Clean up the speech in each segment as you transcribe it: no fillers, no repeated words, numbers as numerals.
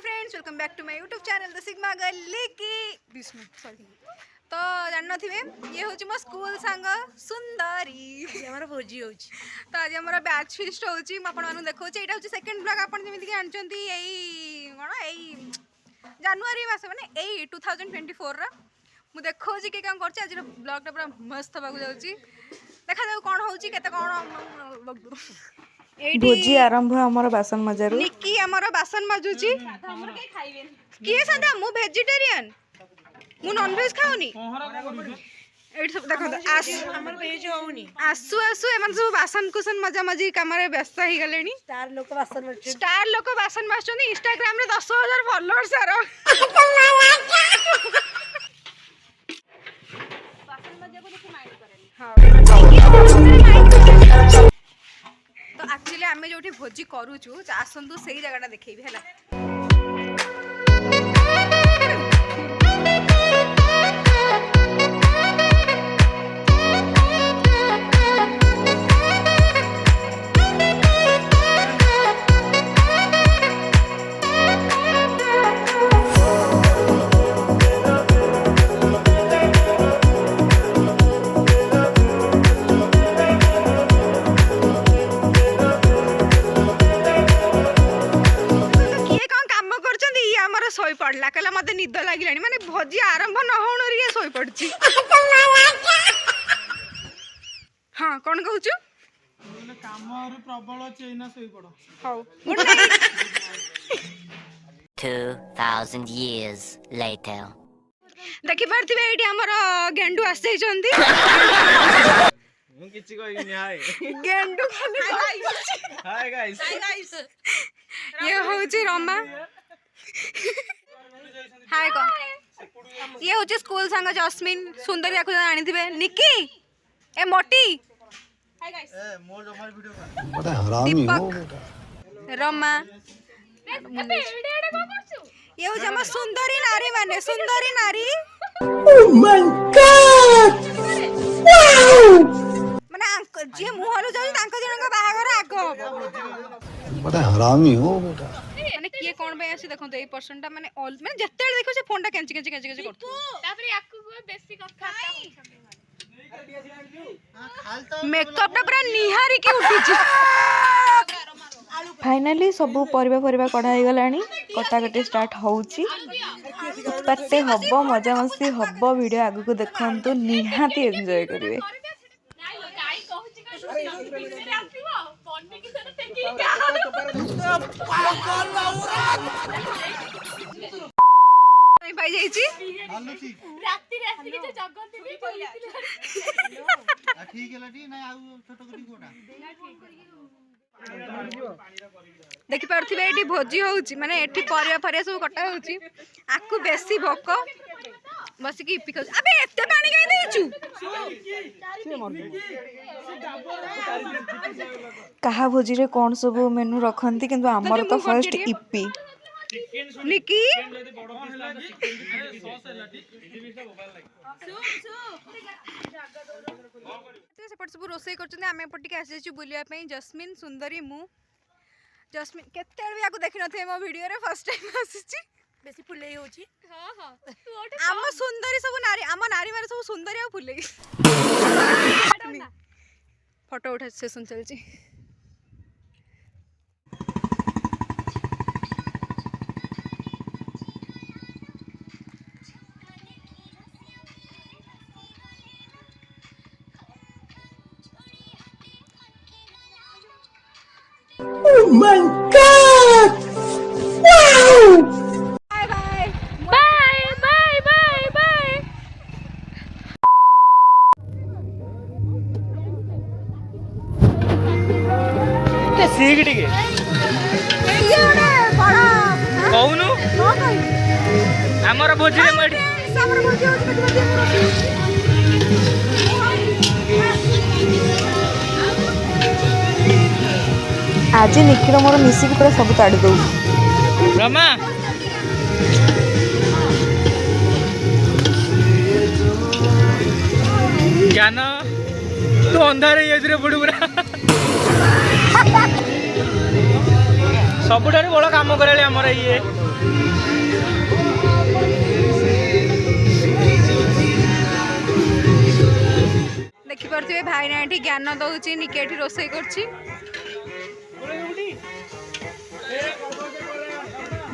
Friends, welcome back to my YouTube channel the sigma girl की Vishnu sorry. तो जान थे ये हूँ मो स्कूल सांग सुंदरी आम भोजी हो। तो आज आम बैच फिस्ट हो देखा यहाँ हूँ सेकेंड ब्लॉग। आप जमीक जानते कौन यही जनवरी मस मैंने यही 2024 मुझे देखा किए कौन कर आज ब्लॉगटा पूरा मस्त होगा जाऊँगी। देखा जाऊ कौन हो कौन भोजी आरंभ हमर बासन मजारू निकी हमर बासन मजुची किए सदा मु वेजिटेरियन मु नॉन वेज खाउनी एट सब देखो हमर वेज होउनी आसु आसु एमन सब बासन कुसन मजा मजी कामरे व्यस्त ही गलेनी। स्टार लोक बासन मास्टनी इंस्टाग्राम रे 10,000 फॉलोअर्स आरो बासन मजा को देखि माइंड करेनी। हां तो एक्चुअली आमे जोठी भोजी करूछु आसंतु सही जगहटा देखैबी हैला। सोई पड़ला कहला मते निद लागिलानी माने भोजी आरंभ न होनो रे सोई पड़ची। हां कोन कहूछु बोले काम और प्रबल चेना सोई पड़ो how good night. 2000 years later देखि परथिबे एठी हमर गेंडू आसे जंदी मु किछि कहिनी हाय गेंडू खाली हाय गाइस ये होची रमा हाय को ये होची स्कूल संग जस्मिन सुंदरी आकु जानि थिबे निकी ए मोटी हाय गाइस ए मोर जमार वीडियो का बड़ा हरामी हो बेटा रमा एबे एडे को करछु ये हो जमा सुंदरी नारी माने सुंदरी नारी। ओह माय गॉड वाओ माने जे मुहरु जाउ तांको जनका बाहागर आग हो बड़ा हरामी हो बेटा माने किए कोन बे आसी देखो ए पर्सन ता माने ऑल माने जत्ते देखो से फोन ता केंची करतो तापर याकु बेसी कथा मेकअप ता पूरा निहारी के उठिची। फाइनली सब परिबा कढ़ा हो गलानी कटाकटी स्टार्ट होउची उत्पत्ति हब्बो मजा मस्ती हब्बो वीडियो आगु को देखंतु निहाती एन्जॉय करिवे। नहीं पाई जाईची राती राती के जगन देबी पहिला ठीक है लटी ना आ छोटो करी कोडा देखि परथिबे एठी भोजी होउची माने एठी परिया फरिया सब कटा होउची आकु बेसी भोक बस की इपी खाउ अबे एते पानी काई देइछु कहा भोजी रे कोन सब मेनू रखंती किंतु हमर तो फर्स्ट इपी निकी सेपट सब रोसई कर आम एपटे आसी बुलिया जस्मिन सुंदरी मु जस्मिन केते भी आको देखि नथे मो वीडियो रे फर्स्ट टाइम आसीची बेसी फुलई होची। हां हां आम सुंदरी सब नारी आम नारी मारे सब सुंदरी आ फुलई फोटो उठा session चलची। Oh my god wow bye bye bye bye bye bye के सीगडी के ये बड़ा कहूनु नो कहि हमर भोजी रे मडी हमर भोजी होची आज निखिल मोर मिसिक पूरा सब ताड़ी दउ रमा ज्ञान तू अंधार पड़ू पूरा सबुठार बड़ कम करा आमर ये देखिपे भाई ना ये ज्ञान दौर निके रोसे कर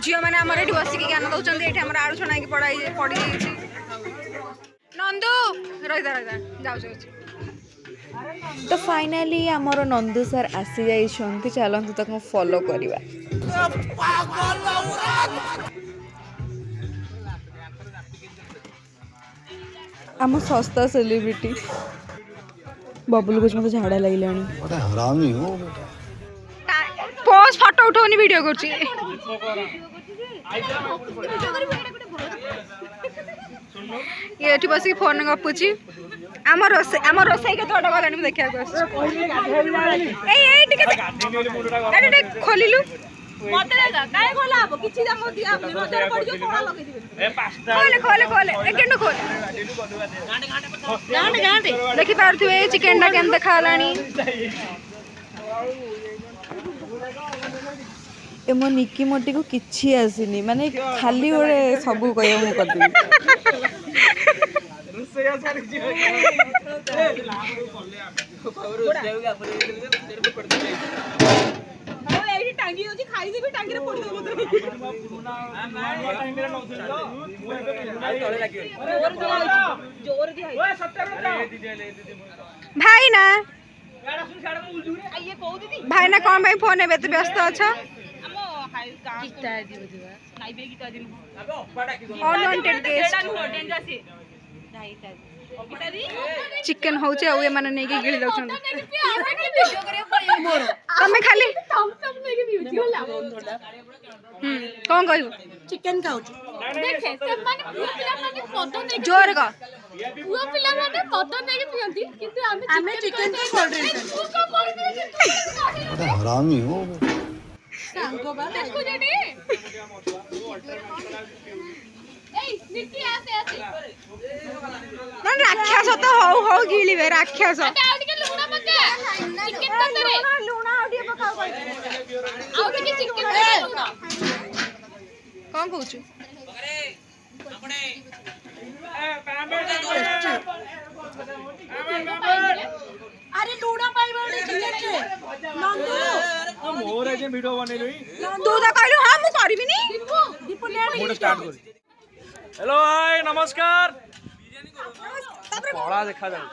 झील मैंने आम ये बसिक ज्ञान दौरान ये आलू छना पड़ी नंदू रही जाऊ तो फाइनाली आमर नंदू सर आसी जाइए चलतु तक फॉलो करवा आम सस्ता सेलिब्रिटी बबुल कुछ मत झाड़ा लगे पोज फोटो उठाऊनी वीडियो कर ये बस फोन गपुची आम रोसई के थोड़ा गलानी देखा खोलु देखी पारे चिकेन टा के देखा ए मो निकी मोटी को किछि आसीनी माने खाली ओरे सब कह मु करदी भाई ना भाई ना कौन भाई फोन है व्यस्त अच्छा चिकन हो माने नहीं कि गिली दउछन तमे खाली कौन कहू चिकन खाऊ देखे से माने पुआ पिला माने पद नै जोर का पुआ पिला माने पद नै के पियंती किंतु आमे चिकन के कोल्ड ड्रिंक तू का बोल दे अरे हरामी हो सांगो बा देखो जेडी ए निकी आसे आसे मन राक्षस तो हो गिली बे राक्षस आउट के लूना पका चिकन का करे लूना आउट पकाओ आउट के चिकन का लूना कौन कहू अरे लूना पाइबा चिकन के नंदू मोर जे वीडियो बनेलु तू तो कहलु हां मु करबिनी दीपू ले मोड स्टार्ट कर हेलो हाय नमस्कार बड़ा देखा जाउ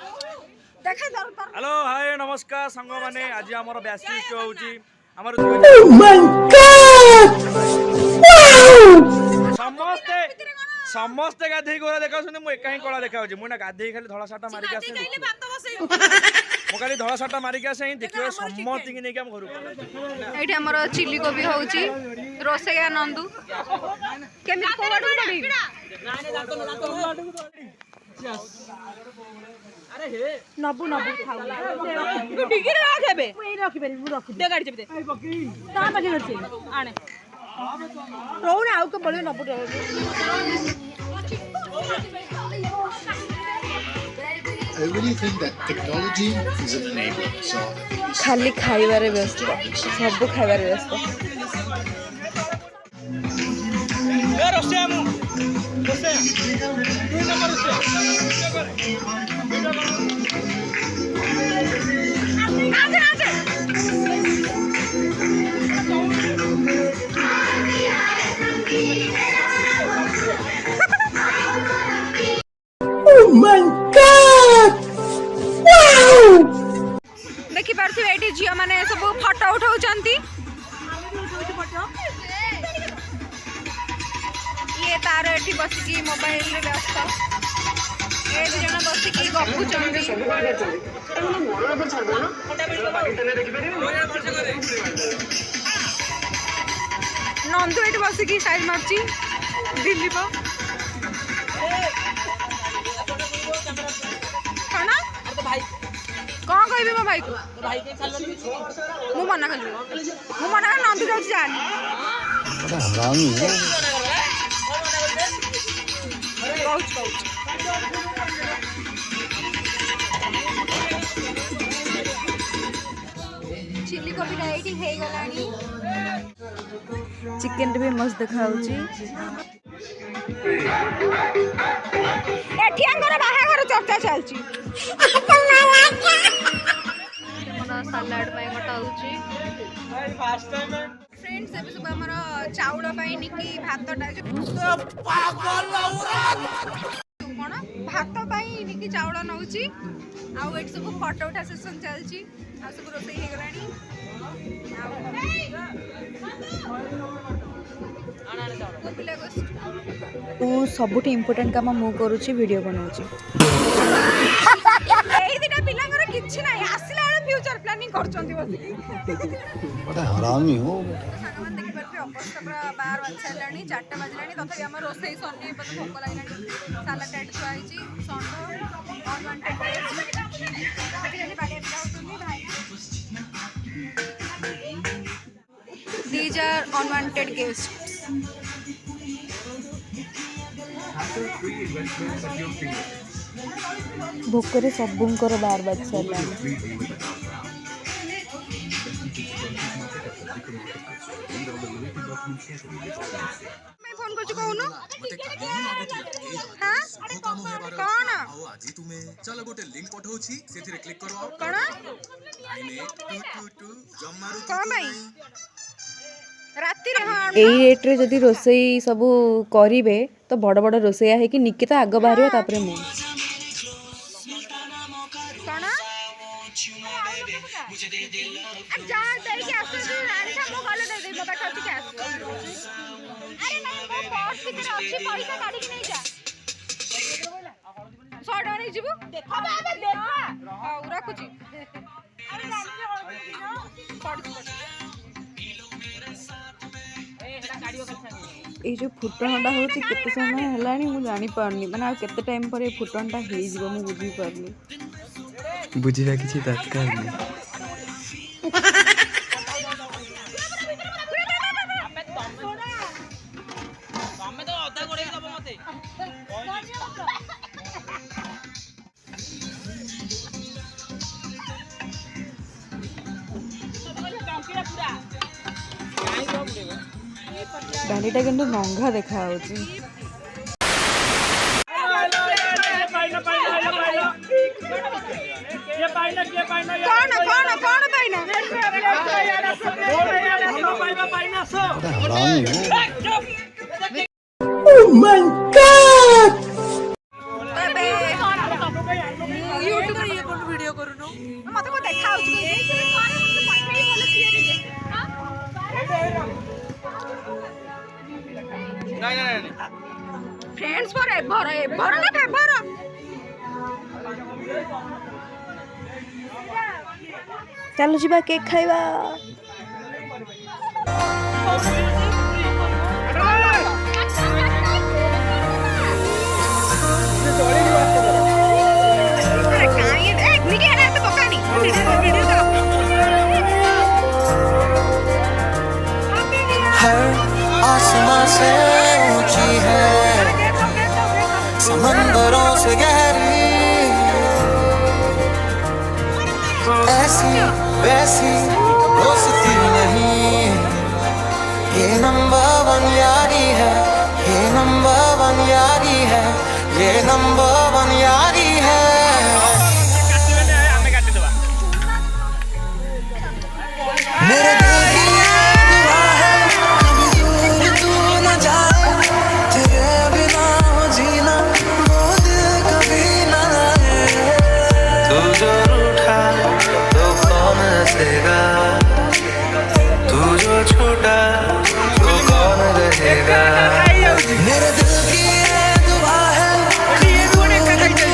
हेलो हाय नमस्कार संग माने आज हमर बैस्टिस्ट होउची हमर समस्ते समस्ते गाधे गोरा देखा सुने मु एका ही कला देखा होची मु ना गाधे खाली धळा साटा मारी के आसे मु खाली धळा साटा मारी के आसे देखियो सम्मति कि नै के हम घरु एठी हमर चिल्ली कोबी होउची रोसेया नंदू केमि कोडू पड़ी अरे हे नबु खाऊ डिगिर राखेबे मु ए रखिबे मु रखि दे गाडी जेबे ता पाके रछि आने रोन आउ के बळे Nabu I really think that technology is an enabler. So खाली खाइबारे व्यस्त सब खाइबारे व्यस्त ए रोसे मु रोसे 2 नंबर रोसे देखी पारे ये झील मैंने सब फटो उठाऊ ये तार ये बसिकी मोबाइल रे व्यस्त ये दु जन बसिकी गपुचंदी नंदू ये बसिकी साइड मारची दिलीप कौन कह मो भाई को मु मना कर नंदू जाऊँ जान चिल्ली कोबी एटी हे गलानी चिकेन भी मस्त देखाउची एठियांगर बाहाघर चर्चा चलची सलाड पाई कटाउची फ्रेंड्स एबे सब हमर चाउल पाई निकी भातटा कोन भात पाई निकी चाउल नउची आउ एट सब फोटो उठा सेशन चलची आ सब रोसई हे गलानी तू सबुठ इम्पोर्टेंट काम मु करूची वीडियो बनाउची एई दिना पिलांगर किछि नाही आसिला फ्यूचर प्लानिंग करचंती बसी बड़ा हरामी हो सागमान देखि परबे अवस्था पूरा 12 बज सालानी 4टा बजलानी तथापि हमर रोसई सन्नी पत भोक लागलानी साला टेट खुआइची संडो अनवांटेड गेस्ट बाडे जाउतुनी भाई These are unwanted guests. Bhokare सबुंकर 12 बज सालानी मैं फोन करछु कहूनो हां कोन आजी तुम्हें चलो गोटे लिंक पठाउछि सेथिरे क्लिक करो कोन कोन भाई राति रे हां एई रेट रे जदी रोसई सब करिवे तो बड़ बड़ रोसैया है कि निकिता आग बाहरियो तापरे मु कोन मुझे दे दे जा दे के आसे रानी का मो गले दे दे मत कर के आसे अरे नहीं वो पर्स के अच्छी पैसा काढी के नहीं जा 100 टका नहीं जीवो देखो अबे देखो हां रखुची अरे जानी पड़ ये जो फुटणटा होची केते समय हलानी मु जानि पारनी माने आ केते टाइम पर ये फुटणटा हे जीवो मु बुझी पारनी बुझिबा किछि दरकार नहीं तमे तो अधा गोडे दबो मते डालीटा किंतु नंगा देखा होची कौन कौन कौन पाइना बड़ा हरामी हो ओह माय गॉड अबे यूट्यूब रे ये कोन वीडियो करूनो मते को देखाउ छी पठाई बोले किए नहीं फ्रेंड्स फॉर एवर एवर ना फेवर चलो जीवा केक खाइबा आसमां से ऊंची है समंदरों से गहरी ऐसी वैसी दोस्ती नहीं ये नंबर 1 यारी है ये नंबर 1 यारी है ये नंबर 1 यारी है मेरे दिल की दुआ है कभी दूर तू न जाए तेरे बिना हो जीना वो दिल कभी न आए तू जो रूठा तो कौन हंसेगा तू जो छूटा तो कौन रहेगा मेरे दिल की दुआ है कभी दूर तू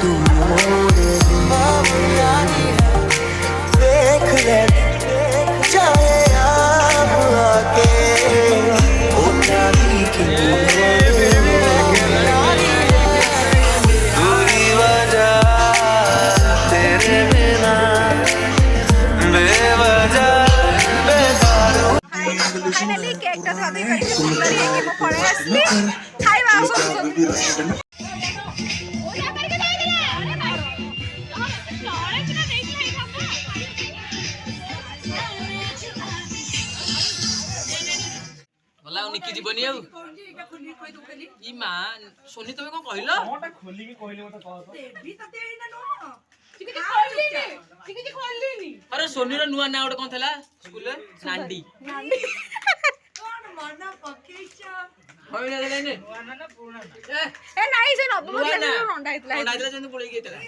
तू मोरे यारी है देख ले चाहे आप आके ओ प्यारी की दूरी वजह तेरे बिना बेवजह फाइनली केक टा धोई करके सुंदर है कि मैं पड़े असली खाइबा आसो भला निकी जीवनी आउ ई मां सोनी तमे कोन कहलो मोटा खोली के कहले मत कह तो देवी तते एना नो चिकी खोललीनी अरे सोनी रो नुआ ना ओड कोन थला स्कूल रे नांडी कोन मना पकेचा होय ना लेने ना पूर्ण ए नाही से नबम क्लास रो रंडा हितला रंडा हितला जंतु पळी गेतला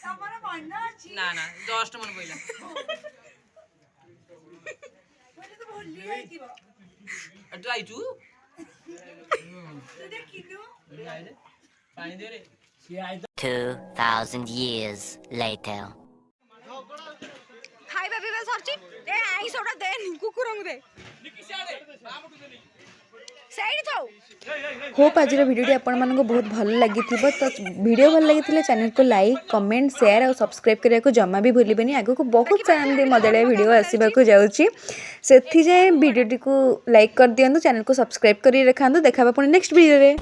तमरा मना अछि ना ना जस्ट मन पइला मैले तो भूल लिया कि तू आइचू तू देखिनु पानी दे रे 2,000 years later. खाइबा पिबा सरची ए आई सोडा दे कुकुरंग दे साइड थौ होप आज भिडियो आपण मानको बहुत भल लगी तो वीडियो भल लगी चैनल को लाइक कमेंट शेयर और सब्सक्राइब करने को जमा भी भूलबेनी आगो को बहुत सारा मजाड़िया वीडियो आसवाक जाऊँगी से जाए वीडियो को लाइक कर दिंतु चैनल को सब्सक्राइब कर रखा देखा पुणी नेक्स्ट वीडियो रे।